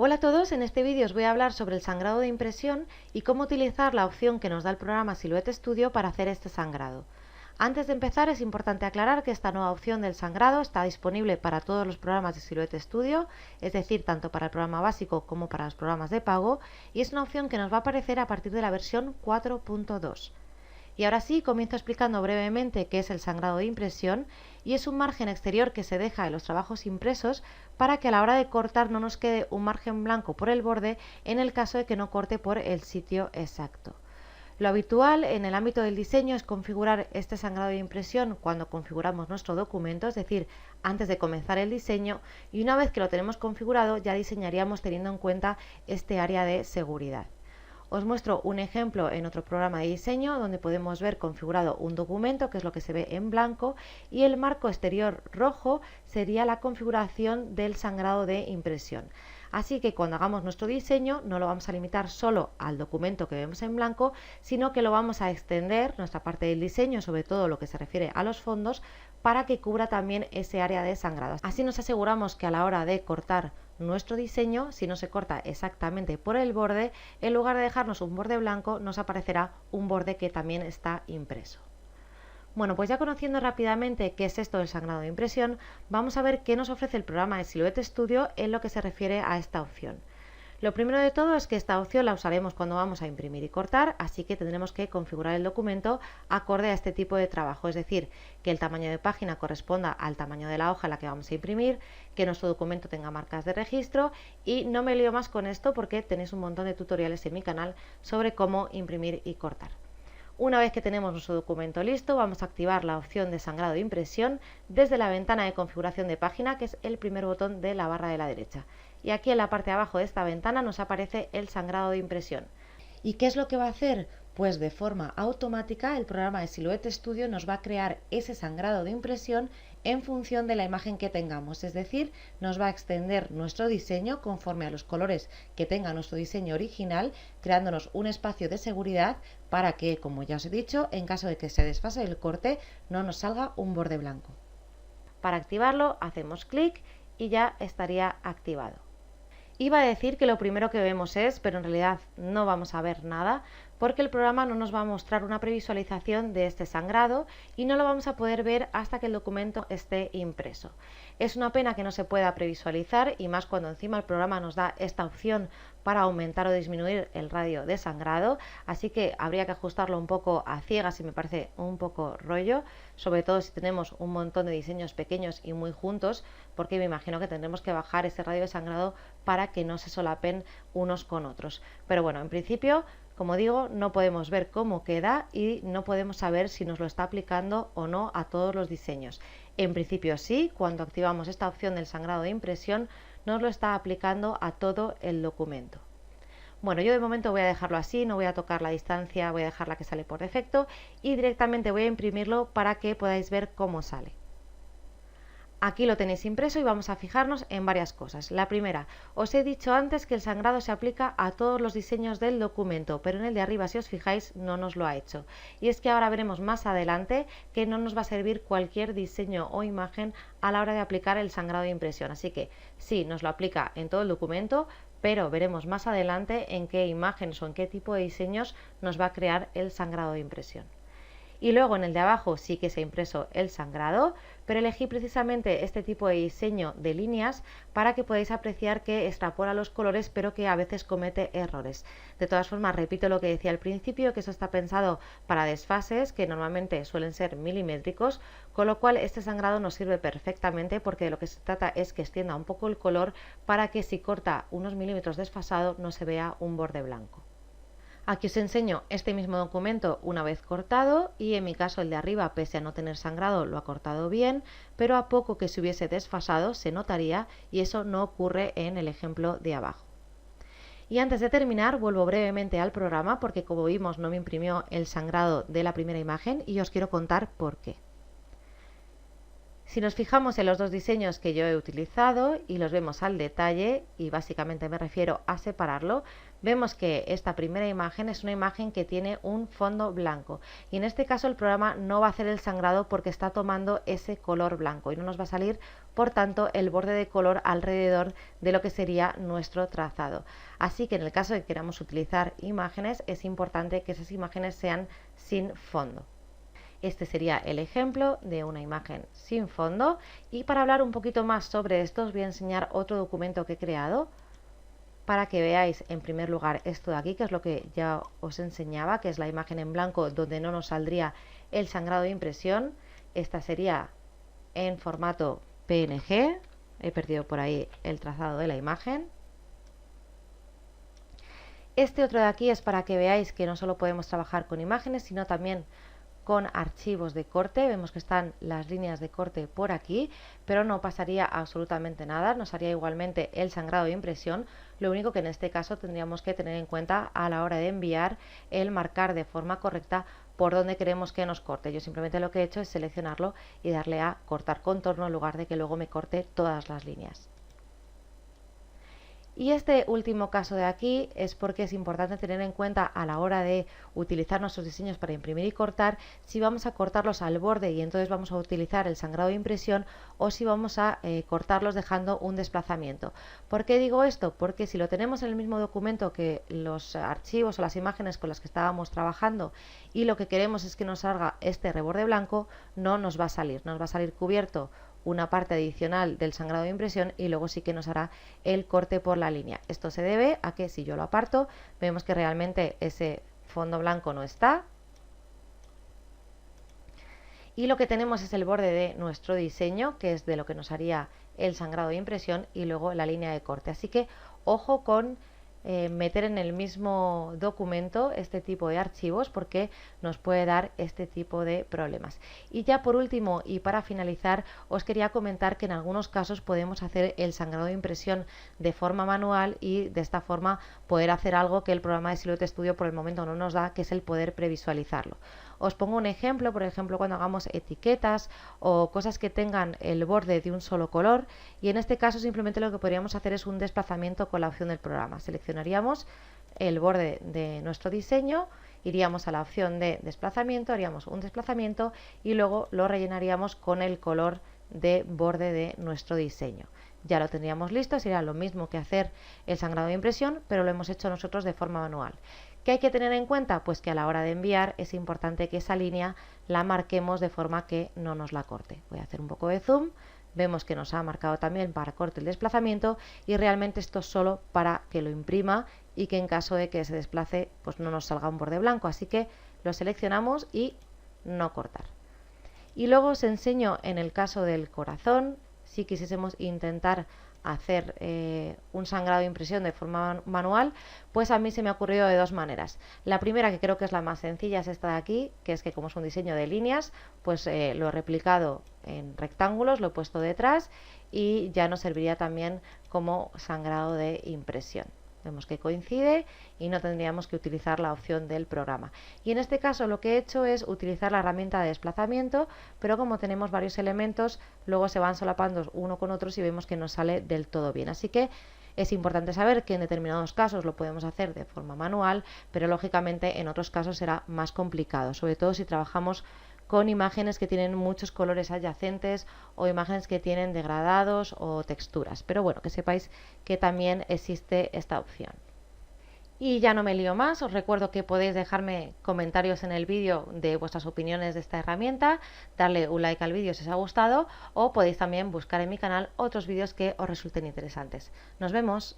Hola a todos, en este vídeo os voy a hablar sobre el sangrado de impresión y cómo utilizar la opción que nos da el programa Silhouette Studio para hacer este sangrado. Antes de empezar es importante aclarar que esta nueva opción del sangrado está disponible para todos los programas de Silhouette Studio, es decir, tanto para el programa básico como para los programas de pago, y es una opción que nos va a aparecer a partir de la versión 4.2. Y ahora sí, comienzo explicando brevemente qué es el sangrado de impresión, y es un margen exterior que se deja en los trabajos impresos para que a la hora de cortar no nos quede un margen blanco por el borde en el caso de que no corte por el sitio exacto. Lo habitual en el ámbito del diseño es configurar este sangrado de impresión cuando configuramos nuestro documento, es decir, antes de comenzar el diseño, y una vez que lo tenemos configurado ya diseñaríamos teniendo en cuenta este área de seguridad. Os muestro un ejemplo en otro programa de diseño donde podemos ver configurado un documento, que es lo que se ve en blanco, y el marco exterior rojo sería la configuración del sangrado de impresión. Así que cuando hagamos nuestro diseño no lo vamos a limitar solo al documento que vemos en blanco, sino que lo vamos a extender, nuestra parte del diseño, sobre todo lo que se refiere a los fondos, para que cubra también ese área de sangrado. Así nos aseguramos que a la hora de cortar nuestro diseño, si no se corta exactamente por el borde, en lugar de dejarnos un borde blanco, nos aparecerá un borde que también está impreso. Bueno, pues ya conociendo rápidamente qué es esto del sangrado de impresión, vamos a ver qué nos ofrece el programa de Silhouette Studio en lo que se refiere a esta opción. Lo primero de todo es que esta opción la usaremos cuando vamos a imprimir y cortar, así que tendremos que configurar el documento acorde a este tipo de trabajo, es decir, que el tamaño de página corresponda al tamaño de la hoja en la que vamos a imprimir, que nuestro documento tenga marcas de registro, y no me lío más con esto porque tenéis un montón de tutoriales en mi canal sobre cómo imprimir y cortar. Una vez que tenemos nuestro documento listo, vamos a activar la opción de sangrado de impresión desde la ventana de configuración de página, que es el primer botón de la barra de la derecha. Y aquí en la parte de abajo de esta ventana nos aparece el sangrado de impresión. ¿Y qué es lo que va a hacer? Pues de forma automática el programa de Silhouette Studio nos va a crear ese sangrado de impresión en función de la imagen que tengamos, es decir, nos va a extender nuestro diseño conforme a los colores que tenga nuestro diseño original, creándonos un espacio de seguridad para que, como ya os he dicho, en caso de que se desfase el corte, no nos salga un borde blanco. Para activarlo hacemos clic y ya estaría activado. Iba a decir que lo primero que vemos es, pero en realidad no vamos a ver nada, porque el programa no nos va a mostrar una previsualización de este sangrado y no lo vamos a poder ver hasta que el documento esté impreso. Es una pena que no se pueda previsualizar, y más cuando encima el programa nos da esta opción para aumentar o disminuir el radio de sangrado, así que habría que ajustarlo un poco a ciegas y me parece un poco rollo, sobre todo si tenemos un montón de diseños pequeños y muy juntos, porque me imagino que tendremos que bajar ese radio de sangrado para que no se solapen unos con otros. Pero bueno, en principio, como digo, no podemos ver cómo queda y no podemos saber si nos lo está aplicando o no a todos los diseños. En principio sí, cuando activamos esta opción del sangrado de impresión, nos lo está aplicando a todo el documento. Bueno, yo de momento voy a dejarlo así, no voy a tocar la distancia, voy a dejar la que sale por defecto y directamente voy a imprimirlo para que podáis ver cómo sale. Aquí lo tenéis impreso y vamos a fijarnos en varias cosas. La primera, os he dicho antes que el sangrado se aplica a todos los diseños del documento, pero en el de arriba, si os fijáis, no nos lo ha hecho. Y es que ahora veremos más adelante que no nos va a servir cualquier diseño o imagen a la hora de aplicar el sangrado de impresión. Así que sí, nos lo aplica en todo el documento, pero veremos más adelante en qué imágenes o en qué tipo de diseños nos va a crear el sangrado de impresión. Y luego en el de abajo sí que se ha impreso el sangrado, pero elegí precisamente este tipo de diseño de líneas para que podáis apreciar que extrapola los colores, pero que a veces comete errores. De todas formas, repito lo que decía al principio, que eso está pensado para desfases que normalmente suelen ser milimétricos, con lo cual este sangrado nos sirve perfectamente, porque de lo que se trata es que extienda un poco el color para que si corta unos milímetros desfasado no se vea un borde blanco. Aquí os enseño este mismo documento una vez cortado, y en mi caso el de arriba, pese a no tener sangrado, lo ha cortado bien, pero a poco que se hubiese desfasado se notaría, y eso no ocurre en el ejemplo de abajo. Y antes de terminar, vuelvo brevemente al programa porque, como vimos, no me imprimió el sangrado de la primera imagen y os quiero contar por qué. Si nos fijamos en los dos diseños que yo he utilizado y los vemos al detalle, y básicamente me refiero a separarlo, vemos que esta primera imagen es una imagen que tiene un fondo blanco y en este caso el programa no va a hacer el sangrado porque está tomando ese color blanco y no nos va a salir por tanto el borde de color alrededor de lo que sería nuestro trazado. Así que en el caso de que queramos utilizar imágenes es importante que esas imágenes sean sin fondo. Este sería el ejemplo de una imagen sin fondo y para hablar un poquito más sobre esto os voy a enseñar otro documento que he creado para que veáis en primer lugar esto de aquí, que es lo que ya os enseñaba, que es la imagen en blanco donde no nos saldría el sangrado de impresión. Esta sería en formato PNG, he perdido por ahí el trazado de la imagen. Este otro de aquí es para que veáis que no solo podemos trabajar con imágenes, sino también con archivos de corte. Vemos que están las líneas de corte por aquí, pero no pasaría absolutamente nada, nos haría igualmente el sangrado de impresión. Lo único que en este caso tendríamos que tener en cuenta a la hora de enviar el marcar de forma correcta por donde queremos que nos corte. Yo simplemente lo que he hecho es seleccionarlo y darle a cortar contorno en lugar de que luego me corte todas las líneas. Y este último caso de aquí es porque es importante tener en cuenta a la hora de utilizar nuestros diseños para imprimir y cortar si vamos a cortarlos al borde y entonces vamos a utilizar el sangrado de impresión o si vamos a cortarlos dejando un desplazamiento. ¿Por qué digo esto? Porque si lo tenemos en el mismo documento que los archivos o las imágenes con las que estábamos trabajando y lo que queremos es que nos salga este reborde blanco, no nos va a salir, nos va a salir cubierto una parte adicional del sangrado de impresión y luego sí que nos hará el corte por la línea. Esto se debe a que si yo lo aparto, vemos que realmente ese fondo blanco no está. Y lo que tenemos es el borde de nuestro diseño, que es de lo que nos haría el sangrado de impresión, y luego la línea de corte. Así que ojo con meter en el mismo documento este tipo de archivos porque nos puede dar este tipo de problemas. Y ya por último y para finalizar os quería comentar que en algunos casos podemos hacer el sangrado de impresión de forma manual y de esta forma poder hacer algo que el programa de Silhouette Studio por el momento no nos da, que es el poder previsualizarlo. Os pongo un ejemplo, por ejemplo cuando hagamos etiquetas o cosas que tengan el borde de un solo color, y en este caso simplemente lo que podríamos hacer es un desplazamiento con la opción del programa. Seleccionaríamos el borde de nuestro diseño, iríamos a la opción de desplazamiento, haríamos un desplazamiento y luego lo rellenaríamos con el color de borde de nuestro diseño. Ya lo tendríamos listo, sería lo mismo que hacer el sangrado de impresión, pero lo hemos hecho nosotros de forma manual. ¿Qué hay que tener en cuenta? Pues que a la hora de enviar es importante que esa línea la marquemos de forma que no nos la corte. Voy a hacer un poco de zoom. Vemos que nos ha marcado también para corte el desplazamiento y realmente esto es solo para que lo imprima y que en caso de que se desplace pues no nos salga un borde blanco. Así que lo seleccionamos y no cortar. Y luego os enseño en el caso del corazón, si quisiésemos intentar hacer un sangrado de impresión de forma manual, pues a mí se me ha ocurrido de dos maneras. La primera, que creo que es la más sencilla, es esta de aquí, que es que como es un diseño de líneas, pues lo he replicado en rectángulos, lo he puesto detrás y ya nos serviría también como sangrado de impresión. Vemos que coincide y no tendríamos que utilizar la opción del programa. Y en este caso lo que he hecho es utilizar la herramienta de desplazamiento, pero como tenemos varios elementos, luego se van solapando uno con otros y vemos que no sale del todo bien. Así que es importante saber que en determinados casos lo podemos hacer de forma manual, pero lógicamente en otros casos será más complicado, sobre todo si trabajamos con imágenes que tienen muchos colores adyacentes o imágenes que tienen degradados o texturas. Pero bueno, que sepáis que también existe esta opción. Y ya no me lío más, os recuerdo que podéis dejarme comentarios en el vídeo de vuestras opiniones de esta herramienta, darle un like al vídeo si os ha gustado o podéis también buscar en mi canal otros vídeos que os resulten interesantes. Nos vemos.